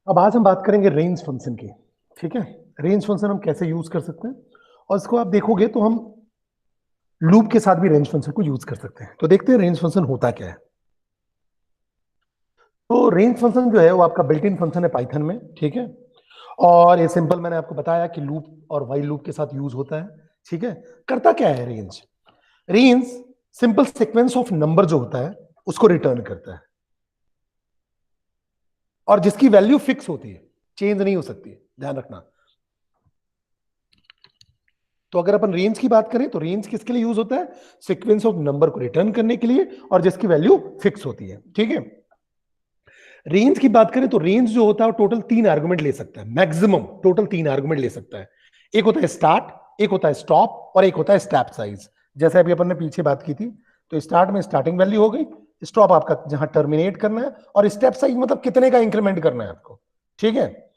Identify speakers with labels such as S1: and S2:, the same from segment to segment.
S1: अब आज हम बात करेंगे रेंज फंक्शन की। ठीक है, रेंज फंक्शन हम कैसे यूज कर सकते हैं, और इसको आप देखोगे तो हम लूप के साथ भी रेंज फंक्शन को यूज कर सकते हैं। तो देखते हैं रेंज फंक्शन होता क्या है। तो रेंज फंक्शन जो है वो आपका बिल्ट इन फंक्शन है पाइथन में। ठीक है, और ये सिंपल मैंने आपको बताया कि लूप और वाइल लूप के साथ यूज होता है। ठीक है, करता क्या है range? Range simple sequence of number जो होता है उसको रिटर्न करता है, और जिसकी वैल्यू फिक्स होती है, चेंज नहीं हो सकती है, ध्यान रखना। तो अगर अपन रेंज की बात करें तो रेंज किसके लिए यूज होता है? सीक्वेंस ऑफ नंबर को रिटर्न करने के लिए, और जिसकी वैल्यू फिक्स होती है। ठीक है, रेंज की बात करें तो रेंज जो होता है टोटल 3 आर्गुमेंट ले सकता है, मैक्सिमम टोटल 3 आर्गुमेंट ले सकता है। एक होता है स्टार्ट, एक होता है स्टॉप, और एक होता है स्टेप साइज। जैसे अभी अपन ने पीछे बात की थी, तो स्टार्ट में स्टार्टिंग वैल्यू हो गई, स्टॉप आपका जहां टर्मिनेट करना है, और स्टेप साइज मतलब कितने का इंक्रीमेंट करना है आपको। ठीक है,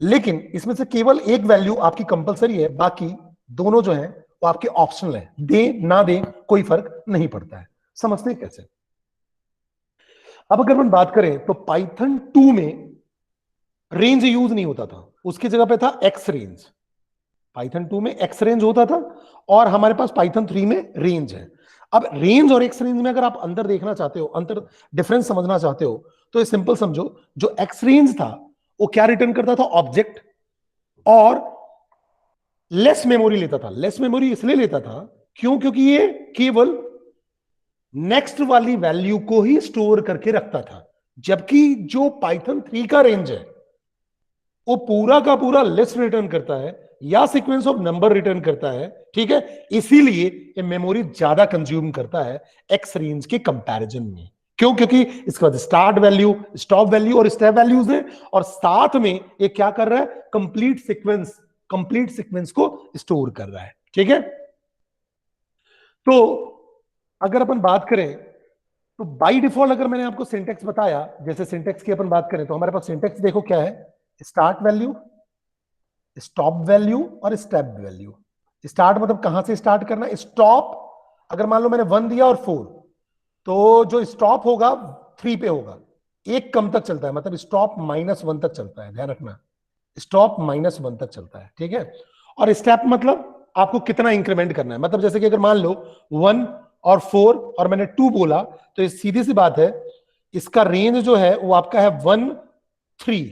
S1: लेकिन इसमें से केवल एक वैल्यू आपकी कंपलसरी है, बाकी दोनों जो है वो आपके ऑप्शनल है, दे ना दे कोई फर्क नहीं पड़ता है। समझते हैं कैसे? अब अगर हम बात करें तो पाइथन 2 में रेंज यूज नहीं होता था, उसकी जगह पे था एक्स रेंज। पाइथन 2 में एक्स रेंज होता था, और हमारे पास पाइथन 3 में रेंज है। अब रेंज और एक्स रेंज में अगर आप अंदर देखना चाहते हो, अंतर डिफरेंस समझना चाहते हो, तो ये सिंपल समझो, जो एक्स रेंज था वो क्या रिटर्न करता था? ऑब्जेक्ट, और लेस मेमोरी लेता था। लेस मेमोरी इसलिए लेता था क्यों? क्योंकि ये केवल नेक्स्ट वाली वैल्यू को ही स्टोर करके रखता था, जबकि जो पाइथन 3 का रेंज है वो पूरा का पूरा लिस्ट रिटर्न करता है या सीक्वेंस ऑफ नंबर रिटर्न करता है। ठीक है, इसीलिए ये मेमोरी ज्यादा कंज्यूम करता है एक्स रेंज के कंपैरिजन में। क्यों? क्योंकि इसके बाद स्टार्ट वैल्यू, स्टॉप वैल्यू और स्टेप वैल्यूज है, और साथ में ये क्या कर रहा है? कंप्लीट सीक्वेंस को स्टोर कर रहा है। ठीक है, तो अगर अपन बात करें तो बाय डिफॉल्ट अगर मैंने आपको सिंटेक्स बताया, जैसे सिंटेक्स की अपन बात करें तो हमारे पास सिंटेक्स देखो क्या है? स्टार्ट वैल्यू, स्टॉप वैल्यू और स्टेप वैल्यू। स्टार्ट मतलब कहां से स्टार्ट करना है, स्टॉप अगर मान लो मैंने 1 दिया और 4, तो जो स्टॉप होगा 3 पे होगा, एक कम तक चलता है, मतलब स्टॉप -1 तक चलता है, ध्यान रखना। स्टॉप -1 तक चलता है। ठीक है, और स्टेप मतलब आपको कितना इंक्रीमेंट करना है, मतलब जैसे कि अगर मान लो 1 और 4 और मैंने 2 बोला, तो ये सीधी सी बात है, इसका रेंज जो है वो आपका है 1 3।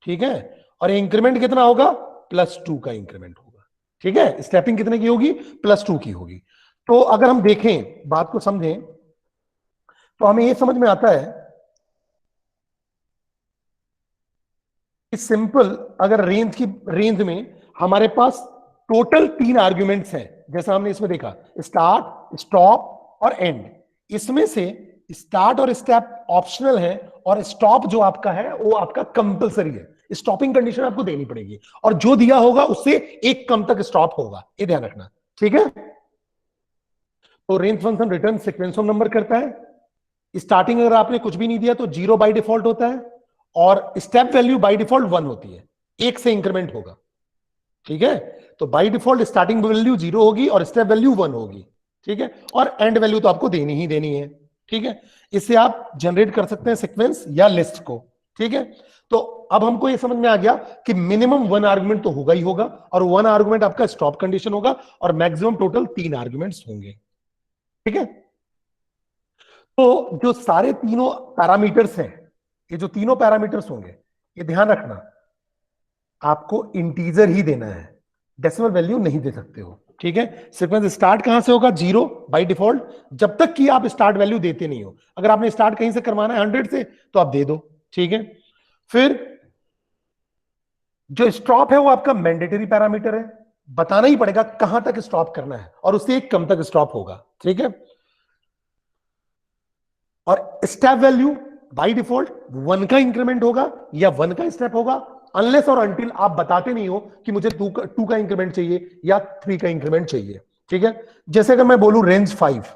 S1: ठीक है, और इंक्रीमेंट कितना होगा? +2 का इंक्रीमेंट होगा। ठीक है, स्टेपिंग कितने की होगी? +2 की होगी। तो अगर हम देखें, बात को समझें, तो हमें यह समझ में आता है कि सिंपल अगर रेंज में हमारे पास टोटल 3 आर्ग्यूमेंट्स हैं, जैसा हमने इसमें देखा, स्टार्ट, स्टॉप और एंड। इसमें से स्टार्ट और स्टेप ऑप्शनल है, और स्टॉप जो आपका है वो आपका कंपलसरी है। स्टॉपिंग कंडीशन आपको देनी पड़ेगी, और जो दिया होगा उससे एक कम तक स्टॉप होगा, ये ध्यान रखना। ठीक है, तो range function return sequence of number करता है। स्टार्टिंग अगर आपने कुछ भी नहीं दिया तो 0 बाय डिफॉल्ट होता है, और स्टेप वैल्यू बाय डिफॉल्ट 1 होती है, एक से इंक्रीमेंट होगा। ठीक है, तो बाय डिफॉल्ट स्टार्टिंग वैल्यू 0 होगी और स्टेप वैल्यू 1 होगी। ठीक है, और एंड वैल्यू तो आपको देनी ही देनी है। ठीक है, इससे आप जनरेट कर सकते हैं सीक्वेंस या लिस्ट को। ठीक है, तो अब हमको यह समझ में आ गया कि मिनिमम 1 आर्गुमेंट तो होगा ही होगा, और 1 आर्गुमेंट आपका स्टॉप कंडीशन होगा, और मैक्सिमम टोटल 3 आर्गुमेंट्स होंगे। ठीक है, तो जो सारे तीनों पैरामीटर्स हैं, ये जो तीनों पैरामीटर्स होंगे, ये ध्यान रखना, आपको इंटीजर ही देना है, डेसिमल वैल्यू नहीं दे सकते हो। ठीक है, सीक्वेंस स्टार्ट कहां से होगा? 0 बाय डिफॉल्ट, जब तक कि आप स्टार्ट वैल्यू देते नहीं हो। अगर आपने स्टार्ट कहीं से करवाना है 100 से, तो आप दे दो। ठीक है, फिर जो स्टॉप है वो आपका मैंडेटरी पैरामीटर है, बताना ही पड़ेगा कहां तक स्टॉप करना है, और उससे एक कम तक स्टॉप होगा। ठीक है, और स्टेप वैल्यू बाय डिफॉल्ट 1 का इंक्रीमेंट होगा या 1 का स्टेप होगा, अनलेस और अंटिल आप बताते नहीं हो कि मुझे 2 का इंक्रीमेंट चाहिए या 3 का इंक्रीमेंट चाहिए। ठीक है, जैसे अगर मैं बोलूं रेंज 5,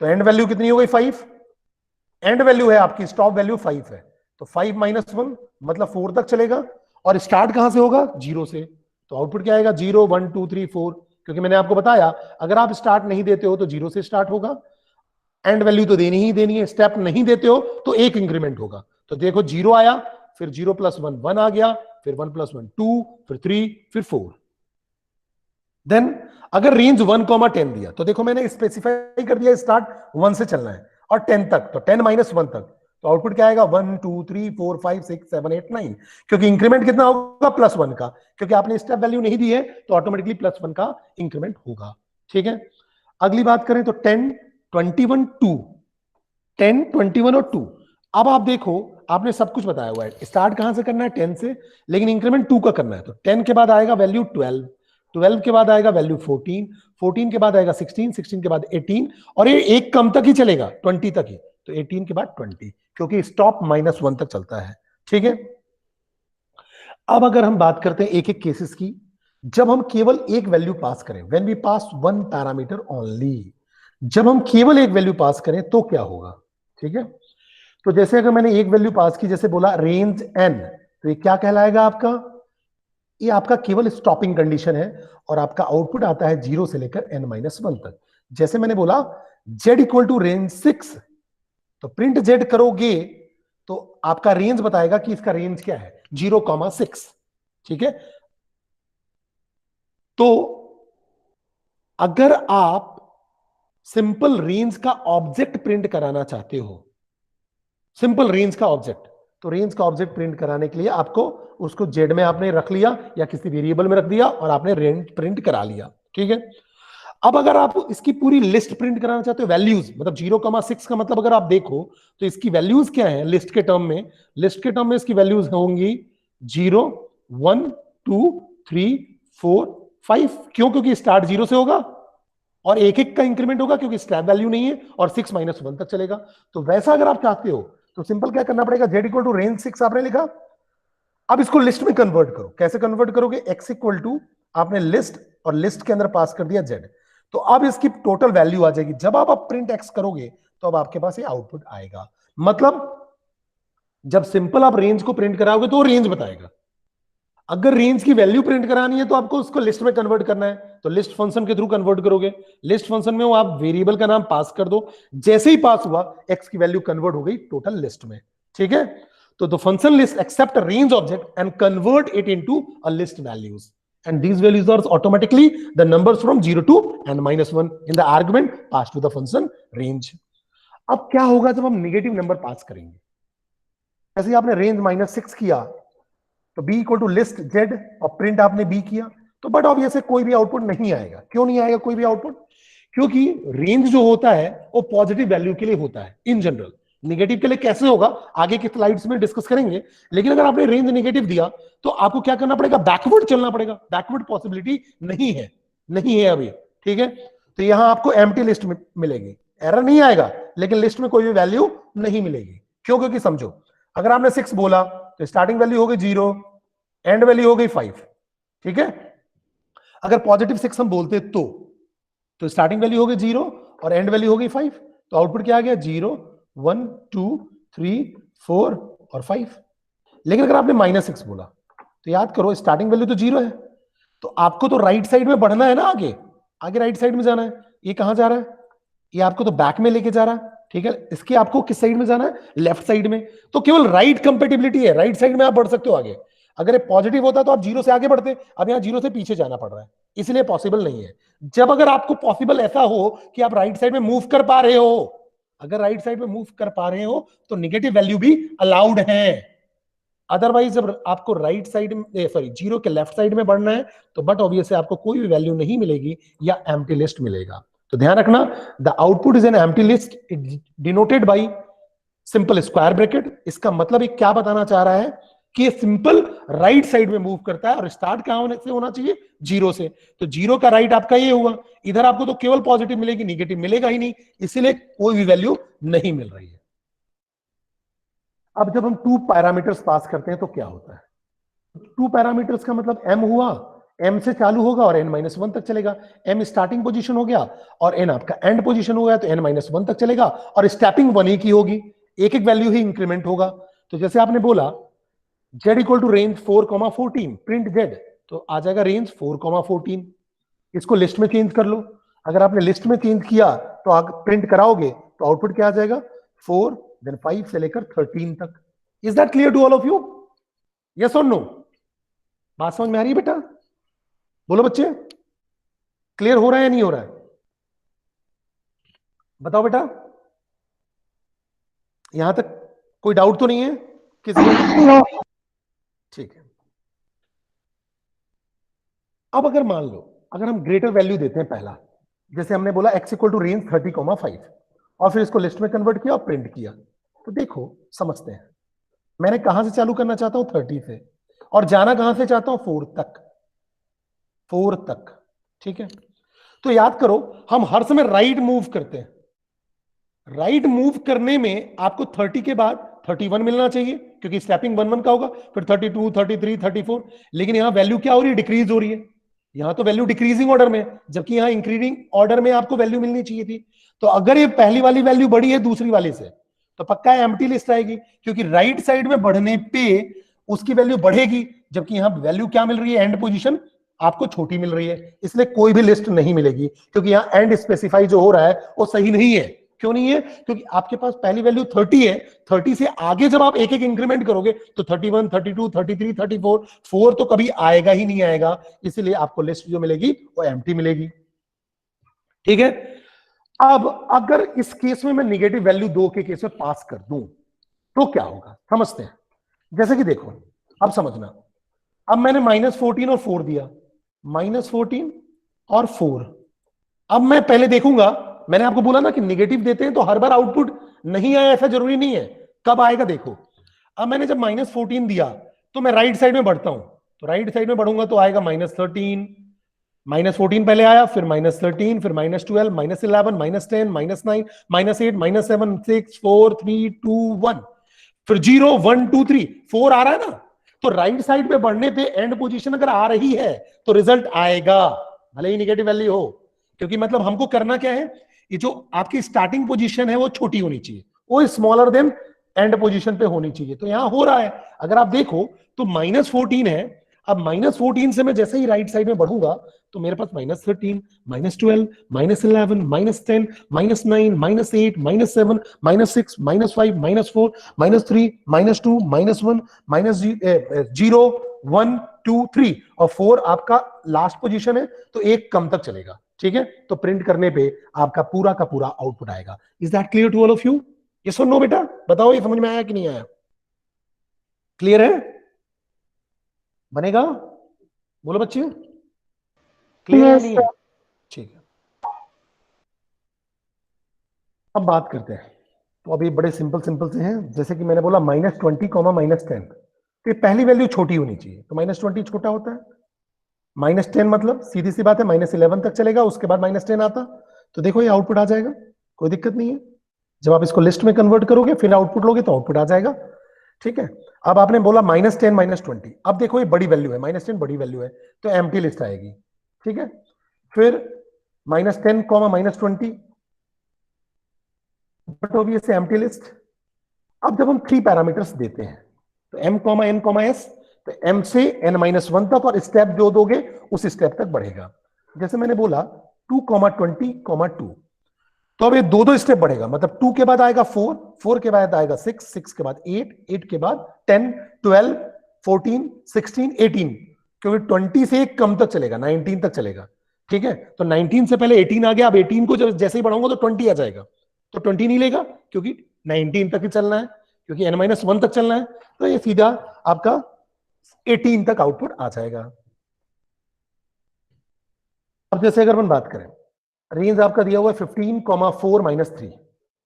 S1: तो एंड वैल्यू कितनी हो गई? 5। एंड वैल्यू है आपकी, स्टॉप वैल्यू 5 है, तो 5 -1 मतलब 4 तक चलेगा, और स्टार्ट कहां से होगा? 0 से। तो आउटपुट क्या आएगा? 0 1 2 3 4, क्योंकि मैंने आपको बताया अगर आप स्टार्ट नहीं देते हो तो 0 से स्टार्ट होगा, एंड वैल्यू तो देनी ही देनी है, स्टेप नहीं देते हो तो एक इंक्रीमेंट होगा। तो देखो 0 आया, फिर 0 + 1 1 आ गया, फिर 1 + 1 2, फिर 3, फिर 4। देन अगर रेंज 1, 10 दिया तो देखो मैंने स्पेसिफाई कर दिया स्टार्ट 1 से चलना है और 10 तक, तो 10 - 1 तक, तो आउटपुट क्या आएगा 1 2 3 4 5 6 7 8 9, क्योंकि इंक्रीमेंट कितना होगा +1 का, क्योंकि आपने स्टेप वैल्यू नहीं दी है तो ऑटोमेटिकली +1 का इंक्रीमेंट होगा। ठीक है, अगली बात करें तो 10 21 2, 10 21 और 2। अब आप देखो आपने सब कुछ बताया हुआ है, स्टार्ट कहां से करना है 10 से, लेकिन इंक्रीमेंट 2 का करना है, तो 10 के बाद आएगा वैल्यू 12, 12 के बाद आएगा वैल्यू 14, 14 के बाद आएगा 16, 16 के बाद 18, और ये एक कम तक ही चलेगा 20 तक ही, तो 18 के बाद 20, क्योंकि स्टॉप -1 तक चलता है। ठीक है, अब अगर हम बात करते हैं एक एक केसेस की, जब हम केवल एक वैल्यू पास करें, when we pass one parameter only, जब हम केवल एक वैल्यू पास करें तो क्या होगा। ठीक है, तो जैसे अगर मैंने एक वैल्यू पास की, जैसे बोला रेंज n, तो ये क्या कहलाएगा आपका, ये आपका केवल स्टॉपिंग कंडीशन है और आपका आउटपुट आता है 0 से लेकर n-1 तक। जैसे मैंने बोला z = रेंज 6, तो प्रिंट z करोगे तो आपका रेंज बताएगा कि इसका रेंज क्या है 0,6। ठीक है, तो अगर आप सिंपल रेंज का ऑब्जेक्ट प्रिंट कराना चाहते हो, सिंपल रेंज का ऑब्जेक्ट, तो रेंज का ऑब्जेक्ट प्रिंट कराने के लिए आपको उसको जेड में आपने रख लिया या किसी वेरिएबल में रख दिया और आपने रेंज प्रिंट करा लिया। ठीक है, अब अगर आप इसकी पूरी लिस्ट प्रिंट कराना चाहते हो, वैल्यूज मतलब 0,6 का मतलब अगर आप देखो तो इसकी वैल्यूज क्या है लिस्ट के टर्म में, लिस्ट के टर्म में इसकी वैल्यूज होंगी 0 1 2 3 4 5, क्यों, क्योंकि स्टार्ट 0 से होगा और एक एक का इंक्रीमेंट होगा क्योंकि स्क्रैप वैल्यू नहीं है, और 6 - 1 तक चलेगा। तो वैसा अगर आप चाहते हो तो सिंपल क्या करना पड़ेगा, z = रेंज 6 आपने लिखा, अब इसको लिस्ट में कन्वर्ट करो। कैसे कन्वर्ट करोगे, x = आपने लिस्ट और लिस्ट के अंदर पास कर दिया z, तो अब इसकी टोटल वैल्यू आ जाएगी। जब आप प्रिंट x करोगे तो अब आपके पास ये आउटपुट आएगा। मतलब जब सिंपल आप रेंज को प्रिंट कराओगे तो रेंज बताएगा, अगर रेंज की वैल्यू प्रिंट करानी है तो आपको उसको लिस्ट में कन्वर्ट करना है, तो लिस्ट फंक्शन के थ्रू कन्वर्ट करोगे। लिस्ट फंक्शन में वो आप वेरिएबल का नाम पास कर दो, जैसे ही पास हुआ x की वैल्यू कन्वर्ट हो गई टोटल लिस्ट में। ठीक है, तो the function list accept range object and convert it into a list values, and these values are automatically the numbers from 0 to n-1 in the argument passed to the function range। अब क्या होगा जब हम negative number पास करेंगे, जैसे आपने range -6 किया तो b = लिस्ट z और प्रिंट आपने b किया, तो बट ऑब्वियस है कोई भी आउटपुट नहीं आएगा। क्यों नहीं आएगा कोई भी आउटपुट, क्योंकि रेंज जो होता है वो पॉजिटिव वैल्यू के लिए होता है इन जनरल, नेगेटिव के लिए कैसे होगा आगे की स्लाइड्स में डिस्कस करेंगे। लेकिन अगर आपने रेंज नेगेटिव दिया तो आपको क्या करना पड़ेगा, बैकवर्ड चलना पड़ेगा, बैकवर्ड पॉसिबिलिटी नहीं है, नहीं है अभी। ठीक है, तो यहां आपको एम्प्टी लिस्ट मिलेगी, एरर नहीं आएगा लेकिन लिस्ट में कोई भी वैल्यू नहीं मिलेगी। क्यों, क्योंकि समझो अगर आपने 6 बोला तो स्टार्टिंग वैल्यू हो गई 0, एंड वैल्यू हो गई 5। ठीक है, अगर +6 हम बोलते तो स्टार्टिंग वैल्यू हो गई 0 और एंड वैल्यू हो गई 5, तो आउटपुट क्या आ गया 0 1 2 3 4 और 5। लेकिन अगर आपने -6 बोला तो याद करो स्टार्टिंग वैल्यू तो 0 है, तो आपको तो राइट साइड में बढ़ना है ना, आगे आगे राइट साइड में जाना है। ये कहां जा रहा है, ये आपको तो बैक में लेके जा रहा है। ठीक है, इसके आपको किस साइड में जाना है, लेफ्ट साइड में, तो केवल राइट कंपेटिबिलिटी है, राइट साइड में आप बढ़ सकते हो आगे। अगर ये पॉजिटिव होता तो आप 0 से आगे बढ़ते, अब यहां 0 से पीछे जाना पड़ रहा है, इसलिए पॉसिबल नहीं है। जब अगर आपको पॉसिबल ऐसा हो कि आप राइट साइड में मूव कर पा रहे हो, अगर राइट साइड में मूव कर पा रहे हो तो नेगेटिव वैल्यू भी अलाउड है। अदरवाइज जब आपको राइट साइड में, सॉरी 0 के लेफ्ट साइड में बढ़ना है तो बट ऑब्वियसली आपको कोई भी वैल्यू नहीं मिलेगी या एम्प्टी लिस्ट मिलेगा। तो ध्यान रखना, the output is an empty list denoted by simple square bracket. इसका मतलब ये क्या बताना चाह रहा है कि ये सिंपल राइट साइड में मूव करता है और स्टार्ट कहां से होना चाहिए, 0 से, तो 0 का राइट आपका ये हुआ, इधर आपको तो केवल पॉजिटिव मिलेगी, नेगेटिव मिलेगा ही नहीं, इसीलिए कोई भी वैल्यू नहीं मिल रही है। अब जब हम 2 पैरामीटर्स पास करते हैं तो क्या होता है, 2 पैरामीटर्स का मतलब m हुआ, m से चालू होगा और n-1 तक चलेगा, m स्टार्टिंग पोजीशन हो गया और n आपका एंड पोजीशन हो गया, तो n-1 तक चलेगा और स्टेपिंग 1 ही की होगी, एक एक वैल्यू ही इंक्रीमेंट होगा। तो जैसे आपने बोला z = रेंज 4,14 प्रिंट z, तो आ जाएगा रेंज 4,14। इसको लिस्ट में चेंज कर लो, अगर आपने लिस्ट में चेंज किया तो आप प्रिंट कराओगे तो आउटपुट क्या आ जाएगा 4 देन 5 से लेकर 13 तक। Is that clear to all of you? Yes और नो? बात समझ में आ रही है बेटा? बोलो बच्चे, क्लियर हो रहा है या नहीं हो रहा है? बताओ बेटा, यहां तक कोई डाउट तो नहीं है किसी को? ठीक है। अब अगर मान लो, अगर हम ग्रेटर वैल्यू देते हैं पहला, जैसे हमने बोला x इक्वल टू रेंज 30,5 और फिर इसको लिस्ट में कन्वर्ट किया और प्रिंट किया, तो देखो समझते हैं, मैंने कहां से चालू करना चाहता हूं 30 से, और जाना कहां से चाहता हूं 4 तक, 4 तक। ठीक है, तो याद करो हम हर समय राइट मूव करते हैं, राइट मूव करने में आपको 30 के बाद 31 मिलना चाहिए क्योंकि स्टेपिंग 1 1 का होगा, फिर 32 33 34, लेकिन यहां वैल्यू क्या हो रही है? डिक्रीज हो रही है। यहां तो वैल्यू डिक्रीजिंग ऑर्डर में, जबकि यहां इंक्रीजिंग ऑर्डर में आपको वैल्यू मिलनी चाहिए थी। तो अगर ये पहली वाली वैल्यू बड़ी है दूसरी वाली से, तो पक्का एम्प्टी लिस्ट आएगी, क्योंकि राइट साइड में बढ़ने पे उसकी वैल्यू बढ़ेगी, जबकि यहां वैल्यू क्या मिल रही है? एंड पोजीशन आपको छोटी मिल रही है, इसलिए कोई भी लिस्ट नहीं मिलेगी, क्योंकि यहां एंड स्पेसिफाई जो हो रहा है वो सही नहीं है। क्यों नहीं है? क्योंकि आपके पास पहली वैल्यू 30 है, 30 से आगे जब आप एक एक इंक्रीमेंट करोगे तो 31 32 33 34, 4 तो कभी आएगा ही नहीं आएगा, इसलिए आपको लिस्ट जो मिलेगी वो एम्प्टी मिलेगी। ठीक है, अब अगर इस केस में मैं निगेटिव वैल्यू 2 के केस में पास कर दूं तो क्या होगा, समझते हैं। जैसे कि देखो, अब समझना, अब मैंने -14 और 4 दिया, -14 और 4। अब मैं पहले देखूंगा, मैंने आपको बोला ना कि निगेटिव देते हैं तो हर बार आउटपुट नहीं आया ऐसा जरूरी नहीं है, कब आएगा देखो। अब मैंने जब -14 दिया तो मैं राइट साइड में बढ़ता हूं, तो राइट साइड में बढ़ूंगा तो आएगा -13, -14 पहले आया, फिर -13, फिर -12, -11, -10, -9, -8, -7, 6 4 3 2 1, फिर 0 1 2 3 4 आ रहा है ना। तो राइट साइड पे बढ़ने पे एंड पोजीशन अगर आ रही है तो रिजल्ट आएगा, भले ही निगेटिव वैल्यू हो, क्योंकि मतलब हमको करना क्या है, ये जो आपकी स्टार्टिंग पोजीशन है वो छोटी होनी चाहिए, वो स्मॉलर देन एंड पोजीशन पे होनी चाहिए। तो यहां हो रहा है, अगर आप देखो तो -14 है, अब -14 से मैं जैसे ही राइट साइड में बढ़ूंगा तो मेरे पास -13, -12, -11, -10, -9, -8, -7, -6, -5, -4, -3, -2, -1, -0, 1 2 3 और 4 आपका लास्ट पोजीशन है, तो एक कम तक चलेगा। ठीक है, तो प्रिंट करने पे आपका पूरा का पूरा आउटपुट आएगा। Is that clear to all of you? Yes और नो बेटा, बताओ ये समझ में आया कि नहीं आया? क्लियर है? बनेगा? बोलो बच्चे, क्लियर है नहीं है? ठीक है, अब बात करते हैं। तो अभी बड़े सिंपल सिंपल से हैं, जैसे कि मैंने बोला -20, -10, तो पहली वैल्यू छोटी होनी चाहिए, तो -20 छोटा होता है, -10 मतलब सीधी सी बात है -11 तक चलेगा, उसके बाद -10 आता, तो देखो ये आउटपुट आ जाएगा, कोई दिक्कत नहीं है। जब आप इसको लिस्ट में कन्वर्ट करोगे फिर आउटपुट लोगे तो आउटपुट आ जाएगा। ठीक है, अब आपने बोला -10 -20, अब देखो ये बड़ी वैल्यू है, -10 बड़ी वैल्यू है तो एम्प्टी लिस्ट आएगी। ठीक है, फिर -10, -20, बट ऑब्वियसली एम्प्टी लिस्ट। अब जब हम 3 पैरामीटर्स देते हैं तो m, n, s, तो m से n-1 तक, और स्टेप जो दोगे उस स्टेप तक बढ़ेगा। जैसे मैंने बोला 2, 20, 2, तो अब ये दो स्टेप बढ़ेगा, मतलब 2 के बाद आएगा 4, 4 के बाद आएगा 6, 6 के बाद 8, 8 के बाद 10, 12, 14, 16, 18, क्योंकि 20 से एक कम तक चलेगा, 19 तक चलेगा। ठीक है, तो 19 से पहले 18 आ गया, अब 18 को जब जैसे ही बढ़ाऊंगा तो 20 आ जाएगा, तो 20 नहीं लेगा क्योंकि 19 तक ही चलना है, क्योंकि n-1 तक चलना है, तो ये सीधा आपका 18 तक आउटपुट आ जाएगा। अब जैसे अगर हम बात करें, रेंज आपका दिया हुआ है 15, 4, -3।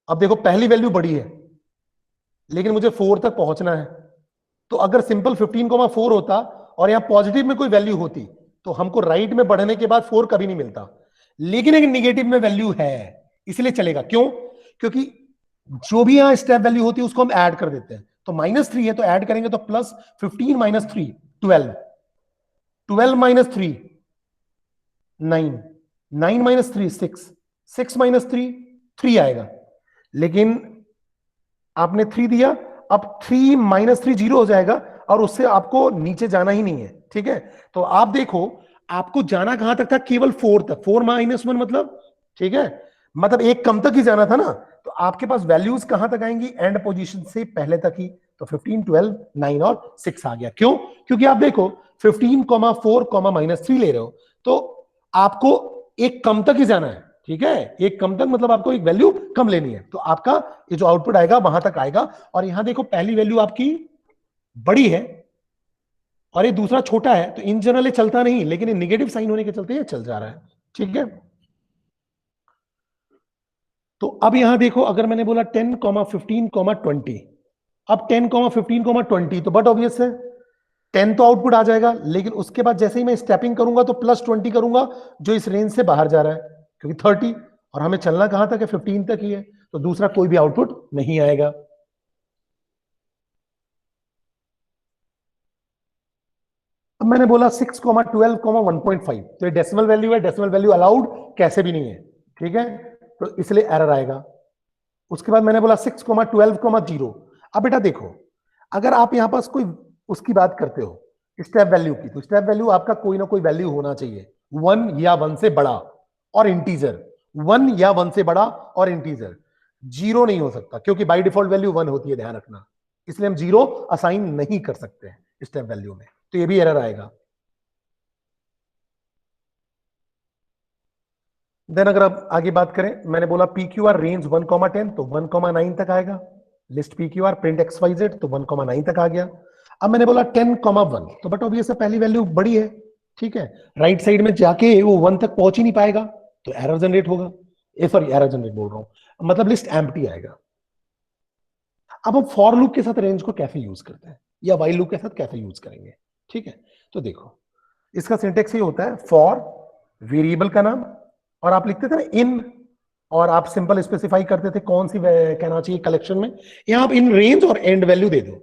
S1: अब देखो पहली वैल्यू बड़ी है लेकिन मुझे 4 तक पहुंचना है, तो अगर सिंपल 15, 4 होता और यहां पॉजिटिव में कोई वैल्यू होती तो हमको राइट में बढ़ने के बाद 4 कभी नहीं मिलता, लेकिन एक निगेटिव में वैल्यू है इसलिए चलेगा। क्यों? क्योंकि जो भी यहां स्टेप वैल्यू होती है उसको हम ऐड कर देते हैं, तो -3 है तो ऐड करेंगे तो +15 - 3 12, 12 - 3 9, 9 - 3 6, 6 - 3 3 आएगा, लेकिन आपने 3 दिया, अब 3 - 3 0 हो जाएगा और उससे आपको नीचे जाना ही नहीं है। ठीक है, तो आप देखो आपको जाना कहां तक था? केवल 4 तक, 4 - 1 मतलब, ठीक है, मतलब एक कम तक ही जाना था ना, तो आपके पास वैल्यूज कहां तक आएंगी? एंड पोजीशन से पहले तक ही, तो 15, 12, 9 और 6 आ गया। क्यों? क्योंकि आप देखो 15, 4, -3 ले रहे हो, तो आपको एक कम तक ही जाना है। ठीक है, एक कम तक मतलब आपको एक वैल्यू कम लेनी है, तो आपका ये जो आउटपुट आएगा वहां तक आएगा। और यहां देखो पहली वैल्यू आपकी बड़ी है और ये दूसरा छोटा है, तो इन जनरल ये चलता नहीं, लेकिन ये निगेटिव साइन होने के चलते ये चल जा रहा है। ठीक है, तो अब यहां देखो अगर मैंने बोला 10, 15, 20, अब 10, 15, 20, तो बट ऑब्वियस है 10 तो आउटपुट आ जाएगा, लेकिन उसके बाद जैसे ही मैं स्टेपिंग करूंगा तो +20 करूंगा, जो इस रेंज से बाहर जा रहा है, क्योंकि 30 और हमें चलना कहां तक है, 15 तक ही है, तो दूसरा कोई भी आउटपुट नहीं आएगा। अब मैंने बोला 6, 12, 1.5, तो ये डेसिमल वैल्यू है, डेसिमल वैल्यू अलाउड कैसे भी नहीं है। ठीक है, तो इसलिए एरर आएगा। उसके बाद मैंने बोला 6, 12, 0। अब बेटा देखो, अगर आप यहां पास कोई उसकी बात करते हो स्टेप वैल्यू की, तो स्टेप वैल्यू आपका कोई ना कोई वैल्यू होना चाहिए 1 या 1 से बड़ा और इंटीजर, 1 या 1 से बड़ा और इंटीजर, 0 नहीं हो सकता, क्योंकि बाय डिफॉल्ट वैल्यू 1 होती है, ध्यान रखना। इसलिए हम 0 असाइन नहीं कर सकते हैं स्टेप वैल्यू में, तो ये भी एरर आएगा। देन अगर आप आगे बात करें, मैंने बोला PQR रेंज 1, 10, तो 1, 9 तक आएगा। लिस्ट PQR प्रिंट XYZ, तो 1, 9 तक आ गया। अब मैंने बोला 10, 1, तो बट ऑब्वियस है पहली वैल्यू बड़ी है। ठीक है, राइट साइड में जाके वो 1 तक पहुंच ही नहीं पाएगा, तो एरर जनरेट होगा। सॉरी, एरर जनरेट बोल रहा हूं, मतलब लिस्ट एम्प्टी आएगा। अब हम फॉर लूप के साथ रेंज को कैसे यूज करते हैं, या वाइल लूप के साथ कैसे यूज करेंगे। ठीक है, तो देखो इसका सिंटेक्स ये होता है, फॉर वेरिएबल का नाम, और आप लिखते थे ना इन, और आप सिंपल स्पेसिफाई करते थे कौन सी कहना चाहिए कलेक्शन में, यहां आप इन रेंज और एंड वैल्यू दे दो।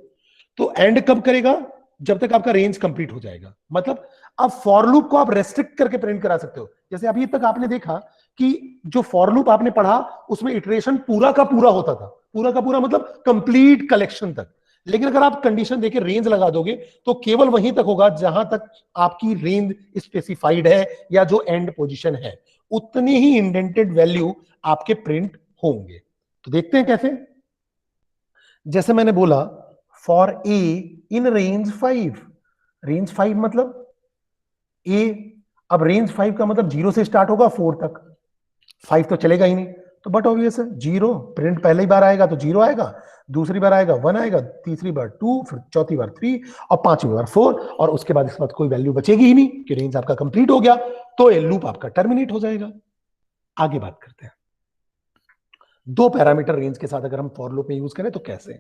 S1: तो एंड कब करेगा, जब तक आपका रेंज कंप्लीट हो जाएगा। मतलब अब फॉर लूप को आप रेस्ट्रिक्ट करके प्रिंट करा सकते हो। जैसे अभी तक आपने देखा कि जो फॉर लूप आपने पढ़ा उसमें इटरेशन पूरा का पूरा होता था, पूरा का पूरा मतलब कंप्लीट कलेक्शन तक। लेकिन अगर आप कंडीशन देके रेंज लगा दोगे तो केवल वहीं तक होगा जहां तक आपकी रेंज स्पेसिफाइड है, या जो एंड पोजीशन है, उतने ही इंडेंटेड वैल्यू आपके प्रिंट होंगे। तो देखते हैं कैसे। जैसे मैंने बोला for a in range 5, range 5 मतलब ए, अब रेंज 5 का मतलब 0 से स्टार्ट होगा 4 तक, 5 तो चलेगा ही नहीं, तो बट ऑब्वियस है 0 प्रिंट पहली बार आएगा तो 0 आएगा, दूसरी बार आएगा 1 आएगा, तीसरी बार 2, फिर चौथी बार 3 और पांचवी बार 4, और उसके बाद इसके बाद कोई वैल्यू बचेगी ही नहीं कि रेंज आपका कंप्लीट हो गया, तो ये लूप आपका टर्मिनेट हो जाएगा। आगे बात करते हैं, दो पैरामीटर रेंज के साथ अगर हम फॉर लूप में यूज करें तो कैसे।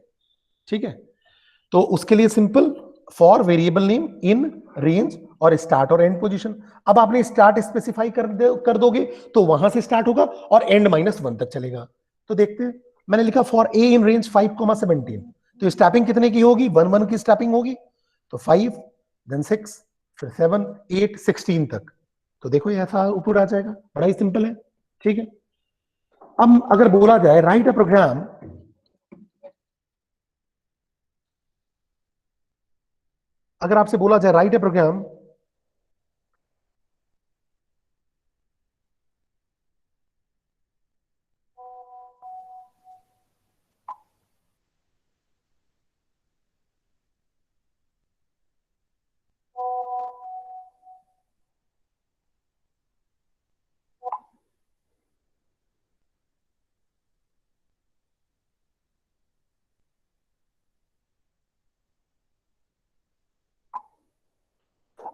S1: ठीक है, तो उसके लिए simple, for variable name in range और स्टार्ट और एंड पोजीशन। अब आपने स्टार्ट स्पेसिफाई कर दोगे तो वहां से स्टार्ट होगा और एंड -1 तक चलेगा। तो देखते हैं, मैंने लिखा फॉर ए इन रेंज 5, 17, तो स्टैपिंग कितने की होगी, 1, 1 की स्टैपिंग होगी, तो 5 देन 6 फिर 7, 8, 16 तक। तो देखो ये ऐसा ऊपर आ जाएगा, बड़ा ही सिंपल है। ठीक है, अब अगर बोला जाए राइट अ प्रोग्राम, अगर आपसे बोला जाए राइट अ प्रोग्राम,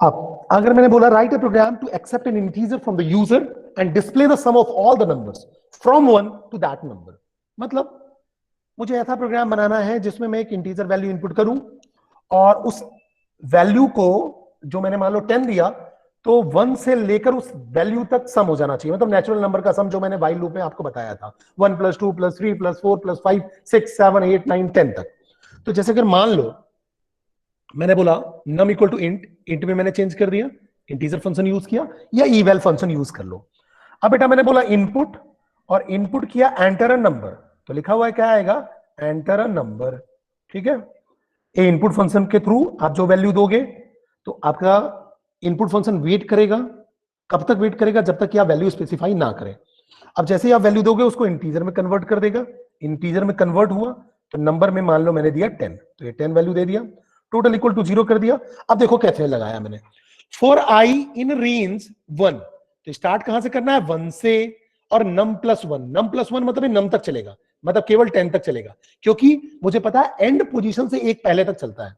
S1: अब अगर मैंने बोला write a program to accept an integer from the user and display the sum of all the numbers from 1 to that number, मतलब मुझे ऐसा प्रोग्राम बनाना है जिसमें मैं एक इंटीजर वैल्यू इनपुट करूं और उस वैल्यू को, जो मैंने मान लो 10 दिया, तो 1 से लेकर उस वैल्यू तक सम हो जाना चाहिए, मतलब नेचुरल नंबर का सम, जो मैंने वाइल लूप में आपको बताया था, 1 + 2 + 3 + 4 + 5 6 7 8 9 10 तक। तो जैसे अगर मान लो मैंने बोला num equal to int, int में मैंने चेंज कर दिया, इंटीजर फंक्शन यूज किया, या इवैल फंक्शन यूज कर लो। अब बेटा मैंने बोला इनपुट, और इनपुट किया एंटर अ नंबर, तो लिखा हुआ है क्या आएगा, एंटर अ नंबर। ठीक है, ए इनपुट फंक्शन के थ्रू आप जो वैल्यू दोगे तो आपका इनपुट फंक्शन वेट करेगा, कब तक वेट करेगा, जब तक कि आप वैल्यू स्पेसिफाई ना करें। अब जैसे ही आप वैल्यू दोगे उसको इंटीजर में कन्वर्ट कर देगा, इंटीजर में कन्वर्ट हुआ तो नंबर में मान लो मैंने दिया 10, तो ये 10 वैल्यू दे दिया, टोटल इक्वल टू 0 कर दिया। अब देखो कैसे लगाया मैंने, फॉर i इन रेंज 1, तो स्टार्ट कहां से करना है, 1 से, और num+1, num+1 मतलब नम तक चलेगा, मतलब केवल 10 तक चलेगा, क्योंकि मुझे पता है एंड पोजीशन से एक पहले तक चलता है।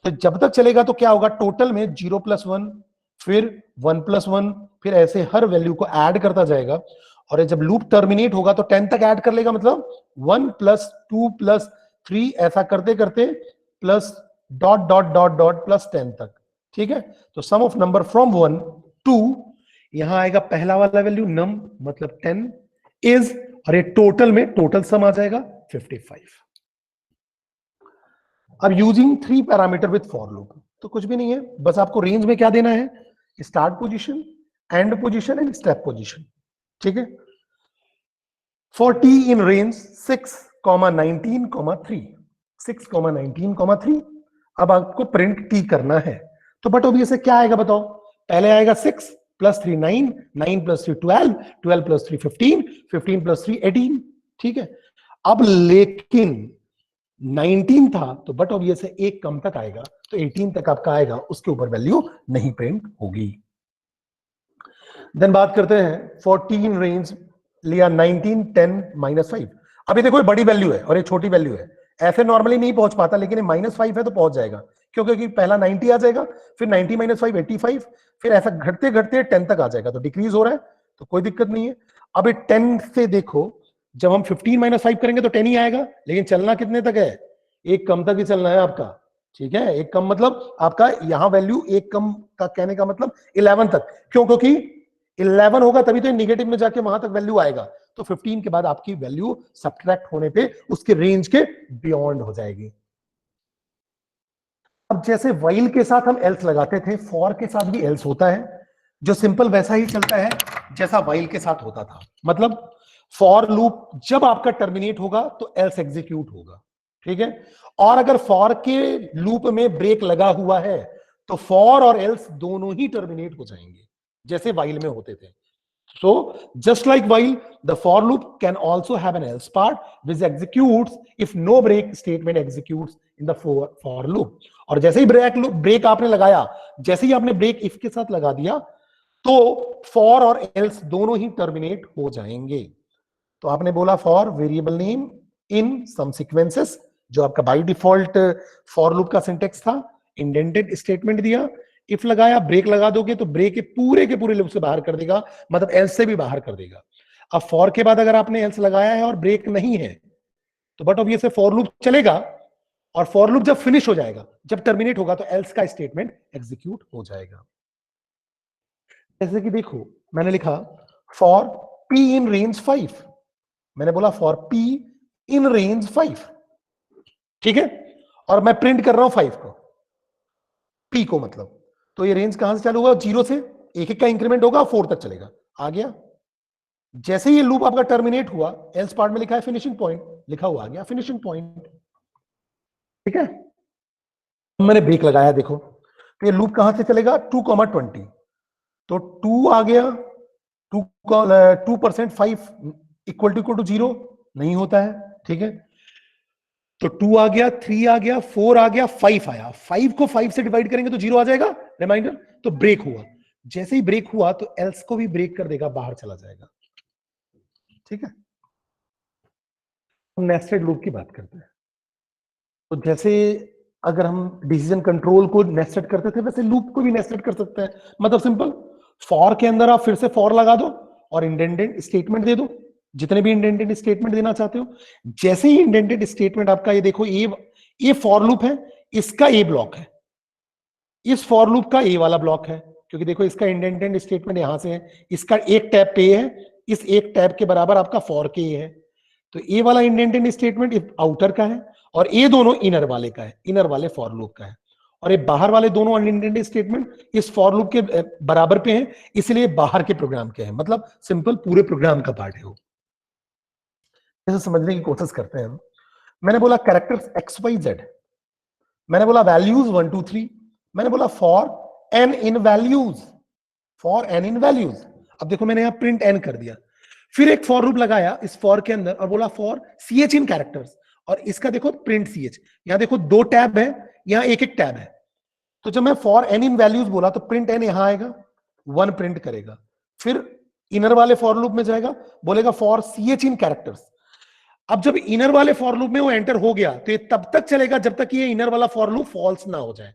S1: तो जब तक चलेगा तो क्या होगा, टोटल में 0+1, फिर 1+1, फिर ऐसे हर वैल्यू को ऐड करता जाएगा, और जब लूप टर्मिनेट होगा तो 10 तक ऐड कर लेगा, मतलब 1+2+3 ऐसा करते करते plus dot dot dot dot plus 10 तक। ठीक है, तो सम ऑफ नंबर फ्रॉम 1 टू, यहां आएगा पहला वाला वैल्यू नम मतलब 10 इज, और ये टोटल में टोटल सम आ जाएगा 55। अब using 3 parameter with for loop, तो कुछ भी नहीं है, बस आपको रेंज में क्या देना है, start position, and position and step position. ठीक है, 40 इन रेंज 6,19,3, 6,19,3, अब आपको प्रिंट टी करना है, तो बट ऑब्वियस से क्या आएगा बताओ, पहले आएगा 6 + 3 9, 9 + 3 12, 12 + 3 15, 15 + 3 18। ठीक है, अब लेकिन 19 था तो बट ऑब्वियस है एक कम तक आएगा, तो 18 तक आपका आएगा, उसके ऊपर वैल्यू नहीं प्रिंट होगी। देन बात करते हैं 14 रेंज लिया 19 10 -5। अभी देखो ये बड़ी वैल्यू है और ये छोटी वैल्यू है, ऐसे नॉर्मली नहीं पहुंच पाता, लेकिन ये -5 है तो पहुंच जाएगा, क्योंकि पहला 90 आ जाएगा, फिर 90 - 5 85, फिर ऐसा घटते घटते 10 तक आ जाएगा, तो डिक्रीज हो रहा है, तो कोई दिक्कत नहीं है। अब ये 10 से देखो, जब हम 15 - 5 करेंगे तो 10 ही आएगा, लेकिन चलना कितने तक है, एक कम तक ही चलना है आपका। ठीक है, एक कम मतलब आपका यहां वैल्यू एक कम का कहने का मतलब 11 तक, क्यों, क्योंकि 11 होगा तभी तो नेगेटिव में जाके वहां तक वैल्यू आएगा, तो 15 के बाद आपकी वैल्यू सब्ट्रैक्ट होने पे उसके रेंज के बियॉन्ड हो जाएगी। अब जैसे व्हाइल के साथ हम एल्स लगाते थे, फॉर के साथ भी एल्स होता है, जो सिंपल वैसा ही चलता है जैसा व्हाइल के साथ होता था। मतलब फॉर लूप जब आपका टर्मिनेट होगा तो एल्स एग्जीक्यूट होगा। ठीक है, और अगर फॉर के लूप में ब्रेक लगा हुआ है तो फॉर और एल्स दोनों ही टर्मिनेट हो जाएंगे, जैसे व्हाइल में होते थे। So, just like while, the for loop can also have an else part which executes if no break statement executes in the for loop. और जैसे ही ब्रेक आपने लगाया, जैसे ही आपने ब्रेक इफ के साथ लगा दिया, तो for और else दोनों ही टर्मिनेट हो जाएंगे। तो आपने बोला for variable name in some sequences, जो आपका बाय डिफॉल्ट फॉर लूप का सिंटेक्स था, इंडेंटेड स्टेटमेंट दिया, इफ लगाया, ब्रेक लगा दोगे तो ब्रेक के पूरे लूप से बाहर कर देगा, मतलब एल्स से भी बाहर कर देगा। अब फॉर के बाद अगर आपने एल्स लगाया है और ब्रेक नहीं है, तो बट ऑब्वियस फॉर लूप चलेगा, और फॉर लूप जब फिनिश हो जाएगा, जब टर्मिनेट होगा, तो एल्स का स्टेटमेंट एग्जीक्यूट हो जाएगा। जैसे कि देखो मैंने लिखा फॉर p इन रेंज 5, मैंने बोला फॉर p इन रेंज 5। ठीक है, और मैं प्रिंट कर रहा हूं 5 को, p को, मतलब तो ये रेंज कहां से चालू होगा, 0 से, एक एक का इंक्रीमेंट होगा, 4 तक चलेगा, आ गया। जैसे ये लूप आपका टर्मिनेट हुआ, एल्स पार्ट में लिखा है फिनिशिंग पॉइंट, लिखा हुआ आ गया फिनिशिंग पॉइंट। ठीक है, मैंने ब्रेक लगाया, देखो तो ये लूप कहां से चलेगा, 2,20, तो 2 आ गया, 2% 5 इक्वल टू 0 नहीं होता है। ठीक है, तो 2 आ गया, 3 आ गया, 4 आ गया, 5 आया, 5 को 5 से डिवाइड करेंगे तो 0 आ जाएगा, रिमाइंडर, तो ब्रेक हुआ, जैसे ही ब्रेक हुआ तो एल्स को भी ब्रेक कर देगा, बाहर चला जाएगा। ठीक है, हम नेस्टेड लूप की बात करते हैं, तो जैसे अगर हम डिसीजन कंट्रोल को नेस्टेड करते थे, वैसे लूप को भी नेस्टेड कर सकते हैं। मतलब सिंपल, फॉर के अंदर आप फिर से फॉर लगा दो और इंडेंटेड स्टेटमेंट दे दो, जितने भी इंडेंटेड स्टेटमेंट देना चाहते हो। जैसे ही इंडेंटेड स्टेटमेंट आपका, ये देखो ये फॉर लूप है, इसका ए ब्लॉक है, इस फॉर लूप का ए वाला ब्लॉक है, क्योंकि देखो इसका इंडेंटेड स्टेटमेंट यहां से है, इसका एक टैब पे है, इस एक टैब के बराबर आपका फॉर के है, तो ए वाला इंडेंटेड स्टेटमेंट आउटर का है, और ये दोनों इनर वाले का है, इनर वाले फॉर लूप का है, और ये बाहर वाले दोनों अनइंटेंडेड स्टेटमेंट इस फॉर लूप के बराबर पे हैं, इसलिए बाहर के प्रोग्राम के हैं, मतलब सिंपल पूरे प्रोग्राम का पार्ट है वो। जैसे समझने की कोशिश करते हैं हम, मैंने बोला कैरेक्टर्स एक्स वाई जेड, मैंने बोला वैल्यूज 1 2 3, मैंने बोला for n in values, for n in values. अब देखो मैंने यहां प्रिंट एन कर दिया, फिर एक फॉर लूप लगाया इस फॉर के अंदर और बोला फॉर ch इन कैरेक्टर्स, और इसका देखो प्रिंट ch। यहां देखो दो टैब है, यहां एक एक टैब है। तो जब मैं फॉर एन इन वैल्यूज बोला तो प्रिंट एन यहां आएगा, 1 प्रिंट करेगा। फिर इनर वाले फॉर लूप में जाएगा, बोलेगा फॉर ch इन कैरेक्टर्स। अब जब इनर वाले फॉर लूप में वो एंटर हो गया तो ये तब तक चलेगा जब तक ये इनर वाला फॉर लूप फॉल्स ना हो जाए।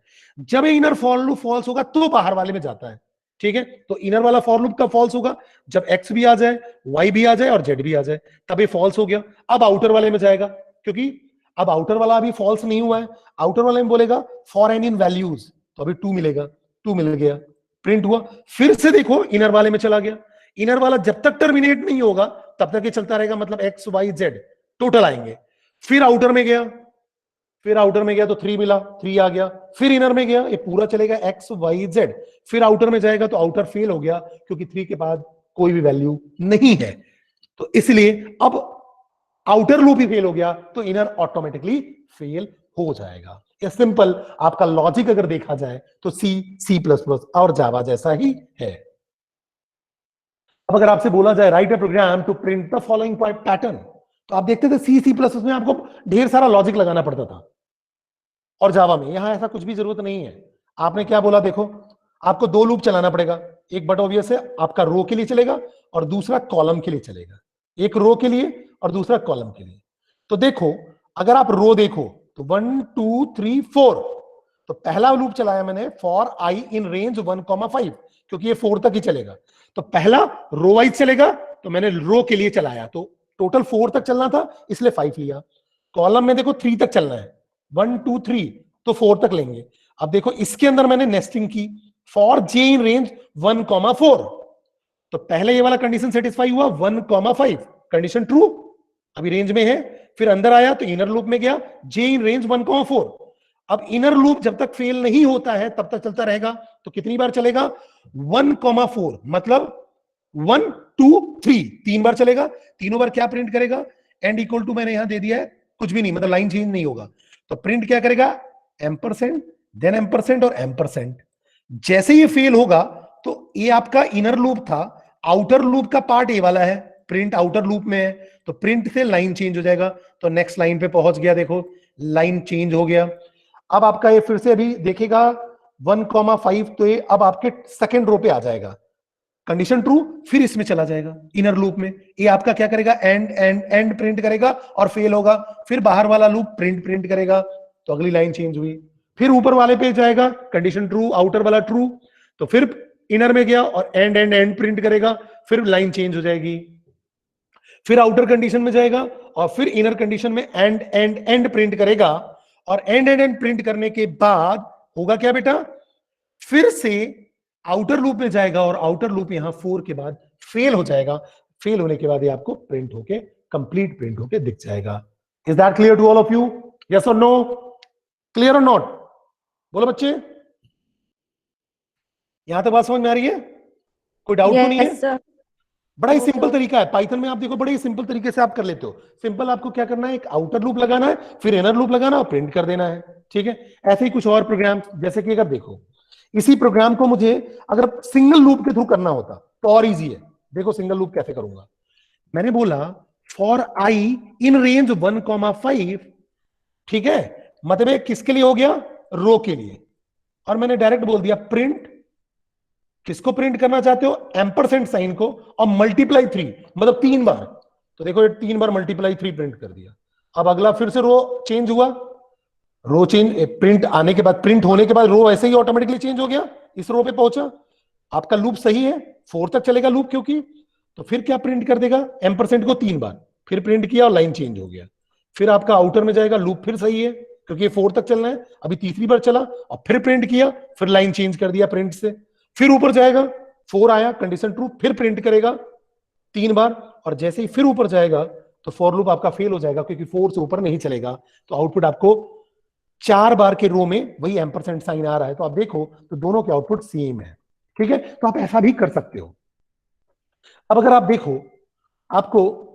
S1: जब ये इनर फॉर लूप फॉल्स होगा तो बाहर वाले में जाता है। ठीक है, तो इनर वाला फॉर लूप कब फॉल्स होगा? जब x भी आ जाए, y भी आ जाए और z भी आ जाए, तब ये फॉल्स हो गया। अब आउटर वाले में जाएगा, क्योंकि अब आउटर वाला अभी फॉल्स नहीं हुआ है। आउटर वाले में बोलेगा फॉर एन इन वैल्यूज, तो अभी 2 मिलेगा, 2 मिल गया, प्रिंट हुआ। फिर से देखो इनर वाले में चला गया। इनर वाला जब तक टर्मिनेट नहीं होगा तब तक ये चलता रहेगा, मतलब x y z टोटल आएंगे। फिर आउटर में गया, फिर आउटर में गया तो 3 मिला, 3 आ गया। फिर इनर में गया, ये पूरा चलेगा x y z। फिर आउटर में जाएगा तो आउटर फेल हो गया, क्योंकि 3 के बाद कोई भी वैल्यू नहीं है। तो इसलिए अब आउटर लूप ही फेल हो गया तो इनर ऑटोमेटिकली फेल हो जाएगा। ये सिंपल आपका लॉजिक अगर देखा जाए तो C++ और जावा जैसा ही है। अब अगर आपसे बोला जाए write a program to print the following pattern, तो आप देखते थे C++ में आपको ढेर सारा लॉजिक लगाना पड़ता था, और जावा में यहां ऐसा कुछ भी जरूरत नहीं है। आपने क्या बोला, देखो आपको 2 लूप चलाना पड़ेगा, एक बट ऑब्वियस है आपका रो के लिए चलेगा और दूसरा कॉलम के लिए चलेगा। एक रो के लिए और दूसरा कॉलम के लिए। तो देखो अगर आप रो देखो तो 1 2 3 4, तो पहला लूप चलाया मैंने फॉर आई इन रेंज 1,5, क्योंकि ये 4 तक ही चलेगा। तो पहला रो वाइज चलेगा, तो मैंने रो के लिए चलाया, तो टोटल 4 तक चलना था इसलिए 5 लिया। कॉलम में देखो 3 तक चलना है, 1 2 3, तो 4 तक लेंगे। अब देखो इसके अंदर मैंने नेस्टिंग की फॉर जे इन रेंज 1,4, तो पहले ये वाला कंडीशन सेटिस्फाई हुआ 1,5, कंडीशन ट्रू, अभी रेंज में है। फिर अंदर आया तो इनर लूप में गया, जे इन रेंज 1,4। अब इनर लूप जब तक फेल नहीं होता है तब तक चलता रहेगा। तो कितनी बार चलेगा? 1,4, मतलब 1 2 3, 3 बार चलेगा। तीनों बार क्या प्रिंट करेगा? एंड इक्वल टू मैंने यहां दे दिया है, कुछ भी नहीं, मतलब लाइन चेंज नहीं होगा। तो प्रिंट क्या करेगा? एम्परसेंड, देन एम्परसेंड और एम्परसेंड। जैसे ये फेल होगा तो ये आपका इनर लूप था, आउटर लूप का पार्ट ये वाला है, प्रिंट आउटर लूप में है, तो प्रिंट से लाइन चेंज हो जाएगा। तो नेक्स्ट लाइन पे पहुंच गया, देखो लाइन चेंज हो गया। अब आपका ये फिर से अभी देखेगा 1,5, तो ये अब आपके सेकेंड रो पे आ जाएगा, कंडीशन ट्रू। फिर इसमें चला जाएगा इनर लूप में, ये आपका क्या करेगा? एंड एंड एंड प्रिंट करेगा और फेल होगा। फिर बाहर वाला लूप प्रिंट प्रिंट करेगा, तो अगली लाइन चेंज हुई। फिर ऊपर वाले पे जाएगा, कंडीशन ट्रू, आउटर वाला ट्रू, तो फिर इनर में गया और एंड एंड एंड प्रिंट करेगा, फिर लाइन चेंज हो जाएगी। फिर आउटर कंडीशन में जाएगा और फिर इनर कंडीशन में एंड एंड एंड प्रिंट करेगा, और एंड एंड एंड प्रिंट करने के बाद होगा क्या बेटा? फिर से आउटर लूप में जाएगा और आउटर लूप यहां 4 के बाद फेल हो जाएगा। फेल होने के बाद ये आपको प्रिंट होके कंप्लीट प्रिंट होके दिख जाएगा। Is that clear to all of you? Yes और नो? क्लियर और नॉट? बोलो बच्चे, यहां तक बात समझ में आ रही है? कोई डाउट तो नहीं है?
S2: Yes sir.
S1: बड़ा ही सिंपल तरीका है, पाइथन में आप देखो बड़े ही सिंपल तरीके से आप कर लेते हो। सिंपल आपको क्या करना है, एक आउटर लूप लगाना है, फिर इनर लूप लगाना और प्रिंट कर देना है। ठीक है, ऐसे ही कुछ और प्रोग्राम, जैसे कि अगर देखो इसी प्रोग्राम को मुझे अगर सिंगल लूप के थ्रू करना होता तो और इजी है। देखो सिंगल लूप कैसे करूंगा, मैंने बोला फॉर आई इन रेंज 1,5, ठीक है, मतलब किसके लिए हो गया? रो के लिए। और मैंने डायरेक्ट बोल दिया प्रिंट, किसको प्रिंट करना चाहते हो? एम्परसेंड साइन को, और मल्टीप्लाई 3, मतलब 3 बार। तो देखो ये 3 बार मल्टीप्लाई 3 प्रिंट कर दिया। अब अगला फिर से रो चेंज हुआ, रो चेंज, प्रिंट आने के बाद, प्रिंट होने के बाद रो ऐसे ही ऑटोमेटिकली चेंज हो गया, इस रो पे पहुंचा। आपका लूप सही है, 4 तक चलेगा लूप, क्योंकि तो फिर क्या प्रिंट कर देगा? एम्परसेंड को 3 बार, फिर प्रिंट किया और लाइन चेंज हो गया। फिर आपका आउटर में जाएगा, लूप फिर सही है क्योंकि ये 4 तक चलना है, अभी तीसरी बार चला और फिर प्रिंट किया, फिर लाइन चेंज कर दिया प्रिंट से। फिर ऊपर जाएगा, 4 आया, कंडीशन ट्रू, फिर प्रिंट करेगा 3 बार, और जैसे ही फिर ऊपर जाएगा तो फॉर लूप आपका फेल हो जाएगा, क्योंकि 4 से ऊपर नहीं चलेगा। तो आउटपुट आपको 4 बार के रो में वही एम्परसेंड साइन आ रहा है। तो आप देखो तो दोनों के आउटपुट सेम है। ठीक है, तो आप ऐसा भी कर सकते हो। अब अगर आप देखो, आपको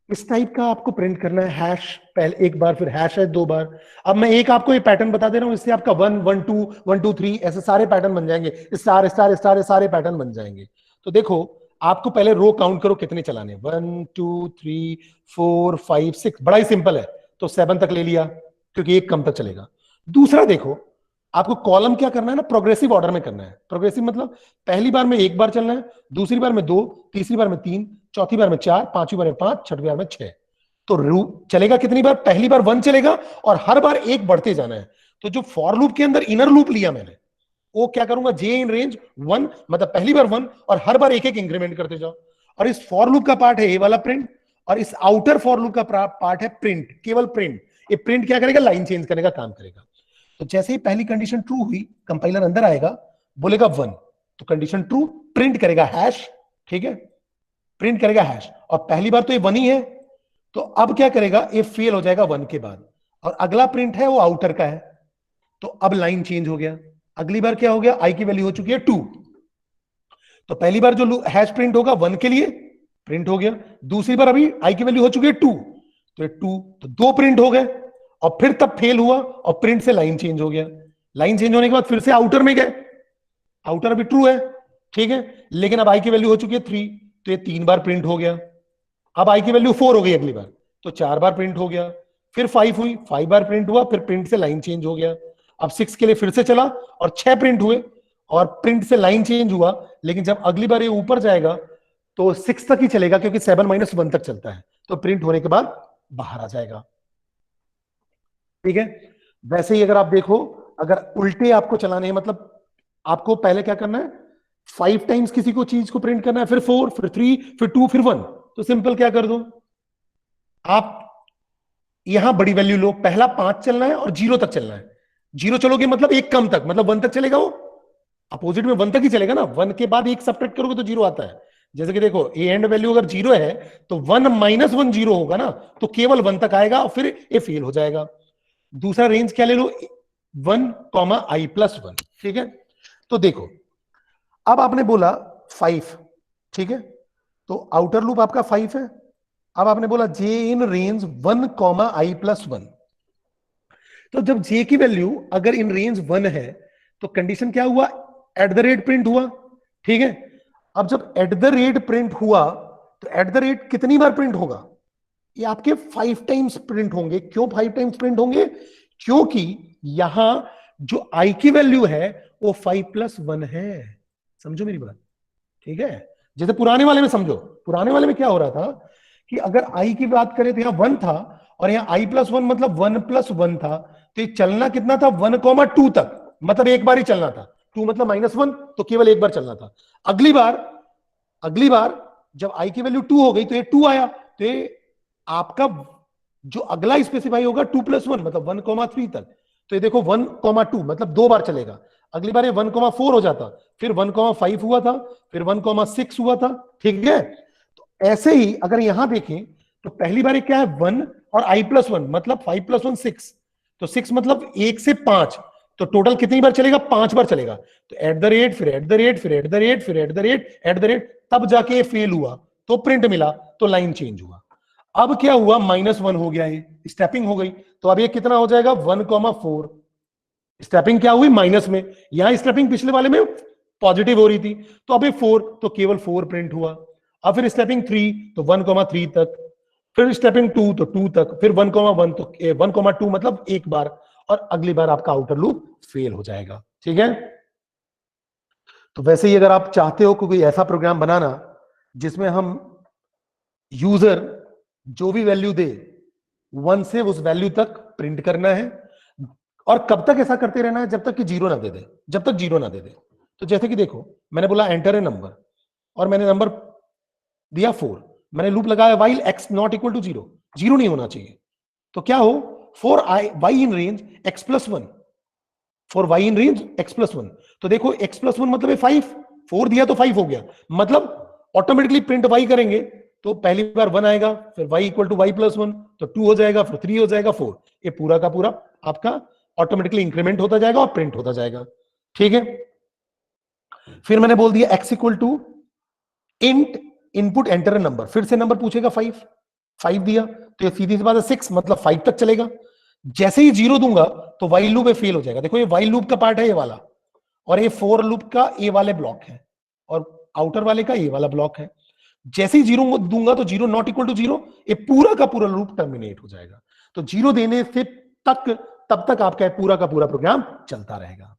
S1: इस टाइप का आपको प्रिंट करना है, हैश पहले एक बार, फिर हैश है 2 बार। अब मैं एक आपको ये पैटर्न बता दे रहा हूं, इससे आपका 1 1 2 1 2 3 ऐसे सारे पैटर्न बन जाएंगे, स्टार स्टार स्टार सारे पैटर्न बन जाएंगे। तो देखो आपको पहले रो काउंट करो कितने चलाने, 1 2 3 4 5 6, बड़ा ही सिंपल है। तो 7 तक ले लिया क्योंकि एक कम तक चलेगा। दूसरा देखो, आपको कॉलम क्या करना है ना, प्रोग्रेसिव ऑर्डर में करना है। प्रोग्रेसिव मतलब पहली बार में एक बार चलना है, दूसरी बार में 2, तीसरी बार में 3, चौथी बार में 4, पांचवी बार में 5, छठवीं बार में 6। तो चलेगा कितनी बार? पहली बार 1 चलेगा और हर बार एक बढ़ते जाना है। तो जो फॉर लूप के अंदर इनर लूप लिया मैंने, वो क्या करूंगा, जे इन रेंज 1, मतलब पहली बार 1 और हर बार एक एक इंक्रीमेंट करते जाओ। और इस फॉर लूप का पार्ट है ये वाला प्रिंट, और इस आउटर फॉर लूप का पार्ट है प्रिंट, केवल प्रिंट। ये प्रिंट क्या करेगा? लाइन चेंज करने का काम करेगा। तो जैसे ही पहली कंडीशन ट्रू हुई, कंपाइलर अंदर आएगा, बोलेगा 1, तो कंडीशन ट्रू, प्रिंट करेगा हैश, ठीक है, प्रिंट करेगा हैश। और पहली बार तो ये 1 ही है, तो अब क्या करेगा, ये फेल हो जाएगा 1 के बाद, और अगला प्रिंट है वो आउटर का है, तो अब लाइन चेंज हो गया। अगली बार क्या हो गया, आई की वैल्यू हो चुकी है 2, तो पहली बार जो हैश प्रिंट होगा 1 के लिए प्रिंट हो गया। दूसरी बार अभी आई की वैल्यू हो चुकी है 2, तो 2, तो 2 प्रिंट हो गए, और फिर तब फेल हुआ और प्रिंट से लाइन चेंज हो गया। लाइन चेंज होने के बाद फिर से आउटर में गए, आउटर अभी ट्रू है, ठीक है, लेकिन अब आई की वैल्यू हो चुकी है 3, तो ये 3 बार प्रिंट हो गया। अब आई की वैल्यू 4 हो गई अगली बार, तो 4 बार प्रिंट हो गया। फिर 5 हुई, 5 बार प्रिंट हुआ, फिर प्रिंट से लाइन चेंज हो गया। अब 6 के लिए फिर से चला और 6 प्रिंट हुए और प्रिंट से लाइन चेंज हुआ। लेकिन जब अगली बार ये ऊपर जाएगा तो 6 तक ही चलेगा, क्योंकि 7 - 1 तक चलता है, तो प्रिंट होने के बाद बाहर आ जाएगा, ठीक है। वैसे ही अगर आप देखो, अगर उल्टे आपको चलाने हैं, मतलब आपको पहले क्या करना है, 5 टाइम्स किसी को चीज को प्रिंट करना है, फिर 4, फिर 3, फिर 2, फिर 1, तो सिंपल क्या कर दो, आप यहां बड़ी वैल्यू लो, पहला 5 चलना है और 0 तक चलना है। 0 चलोगे मतलब एक कम तक, मतलब 1 तक चलेगा, वो अपोजिट में 1 तक ही चलेगा ना। 1 के बाद एक सब्ट्रैक्ट करोगे तो 0 आता है। जैसे कि देखो, ए एंड वैल्यू अगर 0 है तो 1 - 1 0 होगा ना, तो केवल 1 तक आएगा और फिर ये फेल हो जाएगा। दूसरा रेंज क्या ले लो, 1, i+1, ठीक है। तो देखो, अब आपने बोला 5, ठीक है, तो आउटर लूप आपका 5 है। अब आपने बोला जे इन रेंज 1, i+1, तो जब जे की वैल्यू अगर इन रेंज 1 है तो कंडीशन क्या हुआ, एट द रेट प्रिंट हुआ, ठीक है। अब जब एट द रेट प्रिंट हुआ तो एट द रेट कितनी बार प्रिंट होगा, ये आपके 5 टाइम्स प्रिंट होंगे। क्यों 5 टाइम्स प्रिंट होंगे, क्योंकि यहां जो आई की वैल्यू है वो 5+1 है। समझो मेरी बात, ठीक है। जैसे पुराने वाले में समझो, पुराने वाले में क्या हो रहा था कि अगर आई की बात करें तो यहां 1 था, और यहां i+1 मतलब 1+1 था, तो ये चलना कितना था, 1, 2 तक, मतलब एक बार ही चलना था। 2 मतलब -1, तो केवल एक बार चलना था। अगली बार जब आई की वैल्यू 2 हो गई तो ये 2 आया, तो ये आपका जो अगला स्पेसिफाई होगा 2+1 मतलब 1, 3 तक। तो ये देखो 1, 2 मतलब 2 बार चलेगा। अगली बार ये 1, 4 हो जाता, फिर 1, 5 हुआ था, फिर 1, 6 हुआ था, ठीक है। तो ऐसे ही अगर यहां देखें तो पहली बार क्या है 1 और i+1 मतलब 5+1 6, तो 6 मतलब 1 से 5, तो टोटल कितनी बार चलेगा, 5 बार चलेगा। तो एट द रेट, फिर एट द रेट, फिर एट द रेट, फिर at the rate, at the rate, तब जाके फेल हुआ तो प्रिंट मिला, तो लाइन चेंज हुआ। अब क्या हुआ, -1 हो गया, ये स्टेपिंग हो गई, तो अब ये कितना हो जाएगा 1, 4, स्टेपिंग क्या हुई माइनस में, यहां स्टेपिंग पिछले वाले में पॉजिटिव हो रही थी, तो अब 4, तो केवल 4 प्रिंट हुआ। अब फिर स्टेपिंग 3 तो 1, 3 तक, फिर स्टेपिंग 2 तो 2 तक, फिर 1, 1 तो 1, 2 मतलब एक बार, और अगली बार आपका आउटर लूप फेल हो जाएगा, ठीक है। तो वैसे ही अगर आप चाहते हो कोई ऐसा प्रोग्राम बनाना जिसमें हम यूजर जो भी वैल्यू दे 1 से उस वैल्यू तक प्रिंट करना है, और कब तक ऐसा करते रहना है, जब तक कि 0 ना दे दे, जब तक 0 ना दे दे। तो जैसे कि देखो, मैंने बोला एंटर ए नंबर, और मैंने नंबर दिया 4, मैंने लूप लगाया while x not equal to 0, 0 नहीं होना चाहिए, तो क्या हो, for y in range x+1, for y in range x+1, तो देखो x+1 मतलब 5, 4 दिया तो 5 हो गया, मतलब ऑटोमेटिकली प्रिंट y करेंगे तो पहली बार 1 आएगा, फिर y इक्वल टू y+1, तो 2 हो जाएगा, फिर 3 हो जाएगा, 4, ये पूरा का पूरा आपका ऑटोमेटिकली इंक्रीमेंट होता जाएगा और प्रिंट होता जाएगा, ठीक है। फिर मैंने बोल दिया x equal to int input enter a number, फिर से नंबर पूछेगा 5 दिया, तो ये सीधी सी बात है 6 मतलब 5 तक चलेगा। जैसे ही 0 दूंगा तो वाइल लूप फेल हो जाएगा। देखो ये वाइल लूप का पार्ट है ये वाला, और ये फॉर लूप का ए वाले ब्लॉक है, और आउटर वाले का ये वाला ब्लॉक है। जैसे ही 0 दूंगा तो 0 नॉट इक्वल टू 0, ये पूरा का पूरा लूप टर्मिनेट हो जाएगा। तो 0 देने से तक तब तक आपका पूरा का पूरा प्रोग्राम चलता रहेगा।